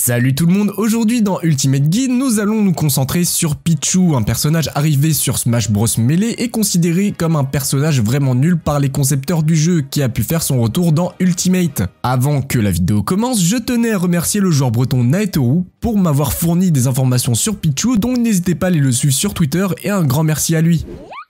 Salut tout le monde, aujourd'hui dans Ultimate Guide, nous allons nous concentrer sur Pichu, un personnage arrivé sur Smash Bros Melee et considéré comme un personnage vraiment nul par les concepteurs du jeu qui a pu faire son retour dans Ultimate. Avant que la vidéo commence, je tenais à remercier le joueur breton Naetoru pour m'avoir fourni des informations sur Pichu, donc n'hésitez pas à aller le suivre sur Twitter et un grand merci à lui.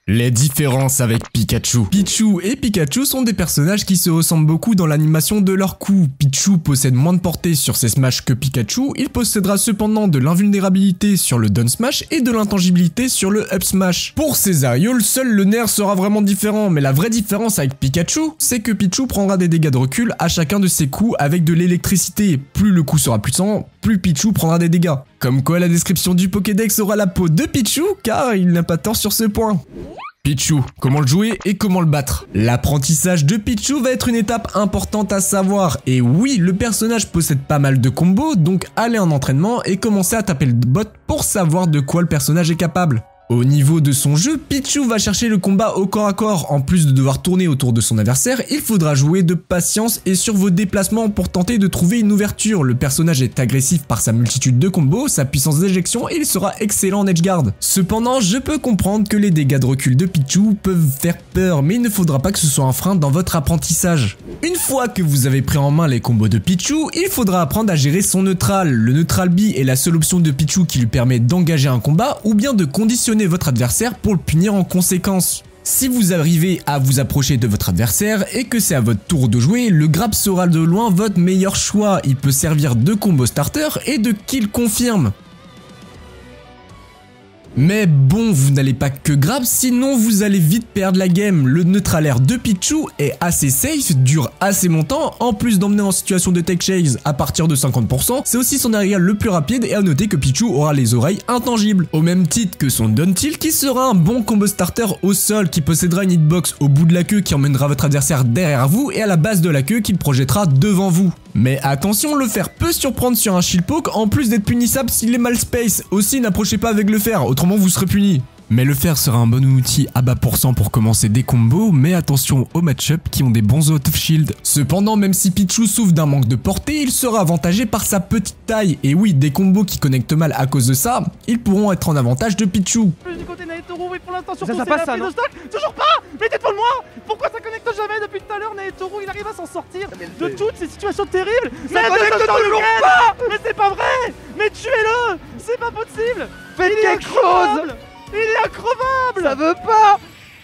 Les différences avec Pikachu. Pichu et Pikachu sont des personnages qui se ressemblent beaucoup dans l'animation de leurs coups. Pichu possède moins de portée sur ses smash que Pikachu, il possédera cependant de l'invulnérabilité sur le down smash et de l'intangibilité sur le up smash. Pour ses aerials, seul le nerf sera vraiment différent, mais la vraie différence avec Pikachu, c'est que Pichu prendra des dégâts de recul à chacun de ses coups avec de l'électricité. Plus le coup sera puissant, plus Pichu prendra des dégâts. Comme quoi la description du Pokédex aura la peau de Pichu, car il n'a pas tort sur ce point. Pichu, comment le jouer et comment le battre? L'apprentissage de Pichu va être une étape importante à savoir, et oui, le personnage possède pas mal de combos, donc allez en entraînement et commencez à taper le bot pour savoir de quoi le personnage est capable. Au niveau de son jeu, Pichu va chercher le combat au corps à corps. En plus de devoir tourner autour de son adversaire, il faudra jouer de patience et sur vos déplacements pour tenter de trouver une ouverture. Le personnage est agressif par sa multitude de combos, sa puissance d'éjection et il sera excellent en edgeguard. Cependant, je peux comprendre que les dégâts de recul de Pichu peuvent faire peur, mais il ne faudra pas que ce soit un frein dans votre apprentissage. Une fois que vous avez pris en main les combos de Pichu, il faudra apprendre à gérer son neutral. Le neutral B est la seule option de Pichu qui lui permet d'engager un combat ou bien de conditionner votre adversaire pour le punir en conséquence. Si vous arrivez à vous approcher de votre adversaire et que c'est à votre tour de jouer, le grab sera de loin votre meilleur choix. Il peut servir de combo starter et de kill confirme. Mais bon, vous n'allez pas que grab, sinon vous allez vite perdre la game. Le neutral air de Pichu est assez safe, dure assez longtemps, en plus d'emmener en situation de tech chase à partir de 50%, c'est aussi son aérial le plus rapide et à noter que Pichu aura les oreilles intangibles. Au même titre que son down tilt qui sera un bon combo starter au sol, qui possédera une hitbox au bout de la queue qui emmènera votre adversaire derrière vous et à la base de la queue qui le projettera devant vous. Mais attention, le fer peut surprendre sur un shield poke en plus d'être punissable s'il est mal space. Aussi, n'approchez pas avec le fer, autrement vous serez puni. Mais le fer sera un bon outil à bas pourcent pour commencer des combos, mais attention aux match-up qui ont des bons out of shield. Cependant, même si Pichu souffre d'un manque de portée, il sera avantagé par sa petite taille. Et oui, des combos qui connectent mal à cause de ça, ils pourront être en avantage de Pichu. Du côté Naetoru, mais pour l'instant surtout ça c'est passe la ça, prise non de stock. Toujours pas. Mais dites-moi moi, pourquoi ça connecte jamais depuis tout à l'heure? Naetoru il arrive à s'en sortir de toutes ces situations terribles. Ça connecte toujours pas. Mais c'est pas vrai. Mais tuez-le. C'est pas possible. Faites quelque chose. Il est increvable. Ça veut pas.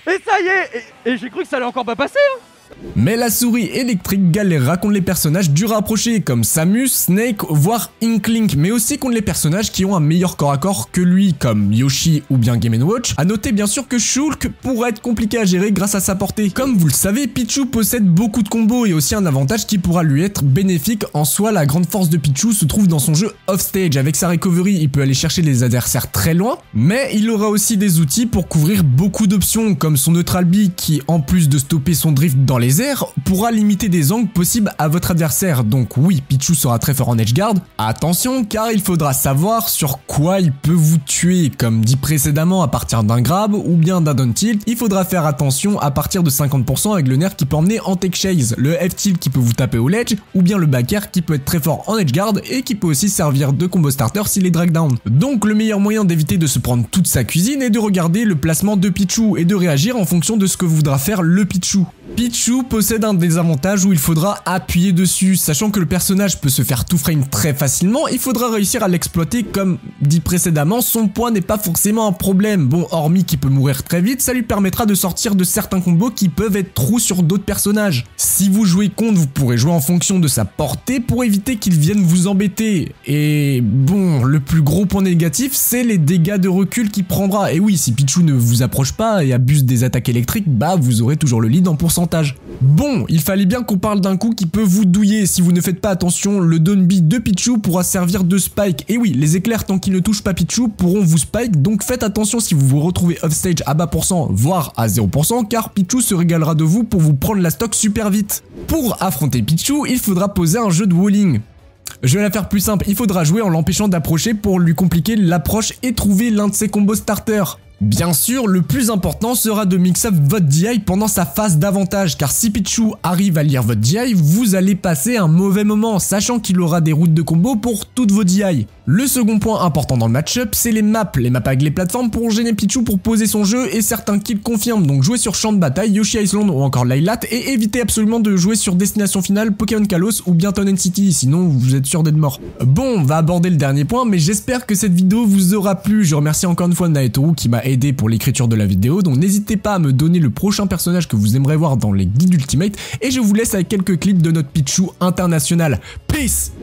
Et ça y est. Et j'ai cru que ça allait encore pas passer hein. Mais la souris électrique galérera contre les personnages durs à approcher comme Samus, Snake, voire Inkling, mais aussi contre les personnages qui ont un meilleur corps à corps que lui comme Yoshi ou bien Game & Watch. A noter bien sûr que Shulk pourrait être compliqué à gérer grâce à sa portée. Comme vous le savez, Pichu possède beaucoup de combos et aussi un avantage qui pourra lui être bénéfique. En soi, la grande force de Pichu se trouve dans son jeu offstage. Avec sa recovery, il peut aller chercher les adversaires très loin, mais il aura aussi des outils pour couvrir beaucoup d'options comme son neutral B qui, en plus de stopper son drift dans les airs, pourra limiter des angles possibles à votre adversaire. Donc oui, Pichu sera très fort en edgeguard. Attention, car il faudra savoir sur quoi il peut vous tuer. Comme dit précédemment, à partir d'un grab ou bien d'un down tilt, il faudra faire attention à partir de 50% avec le nerf qui peut emmener en tech chase, le F tilt qui peut vous taper au ledge, ou bien le back air qui peut être très fort en edgeguard et qui peut aussi servir de combo starter s'il est drag down. Donc le meilleur moyen d'éviter de se prendre toute sa cuisine est de regarder le placement de Pichu et de réagir en fonction de ce que voudra faire le Pichu. Pichu possède un désavantage où il faudra appuyer dessus, sachant que le personnage peut se faire tout frame très facilement, il faudra réussir à l'exploiter. Comme dit précédemment, son poids n'est pas forcément un problème, bon hormis qu'il peut mourir très vite, ça lui permettra de sortir de certains combos qui peuvent être trous sur d'autres personnages. Si vous jouez contre, vous pourrez jouer en fonction de sa portée pour éviter qu'il vienne vous embêter. Et bon, le plus gros point négatif, c'est les dégâts de recul qu'il prendra. Et oui, si Pichu ne vous approche pas et abuse des attaques électriques, bah vous aurez toujours le lead en pourcentage. Bon, il fallait bien qu'on parle d'un coup qui peut vous douiller. Si vous ne faites pas attention, le down B de Pichu pourra servir de spike. Et oui, les éclairs tant qu'ils ne touchent pas Pichu pourront vous spike, donc faites attention si vous vous retrouvez offstage à bas pourcent, voire à 0%, car Pichu se régalera de vous pour vous prendre la stock super vite. Pour affronter Pichu, il faudra poser un jeu de walling. Je vais la faire plus simple, il faudra jouer en l'empêchant d'approcher pour lui compliquer l'approche et trouver l'un de ses combos starters. Bien sûr, le plus important sera de mix-up votre DI pendant sa phase d'avantage, car si Pichu arrive à lire votre DI, vous allez passer un mauvais moment, sachant qu'il aura des routes de combo pour toutes vos DI. Le second point important dans le match-up, c'est les maps avec les plateformes pour gêner Pichu pour poser son jeu et certains kills confirment, donc jouez sur champ de bataille, Yoshi Island ou encore Lylat, et évitez absolument de jouer sur destination finale, Pokémon Kalos ou bien Town City, sinon vous êtes sûr d'être mort. Bon, on va aborder le dernier point, mais j'espère que cette vidéo vous aura plu. Je remercie encore une fois Naetoru qui m'a aidé pour l'écriture de la vidéo, donc n'hésitez pas à me donner le prochain personnage que vous aimeriez voir dans les guides Ultimate, et je vous laisse avec quelques clips de notre Pichu international. Peace!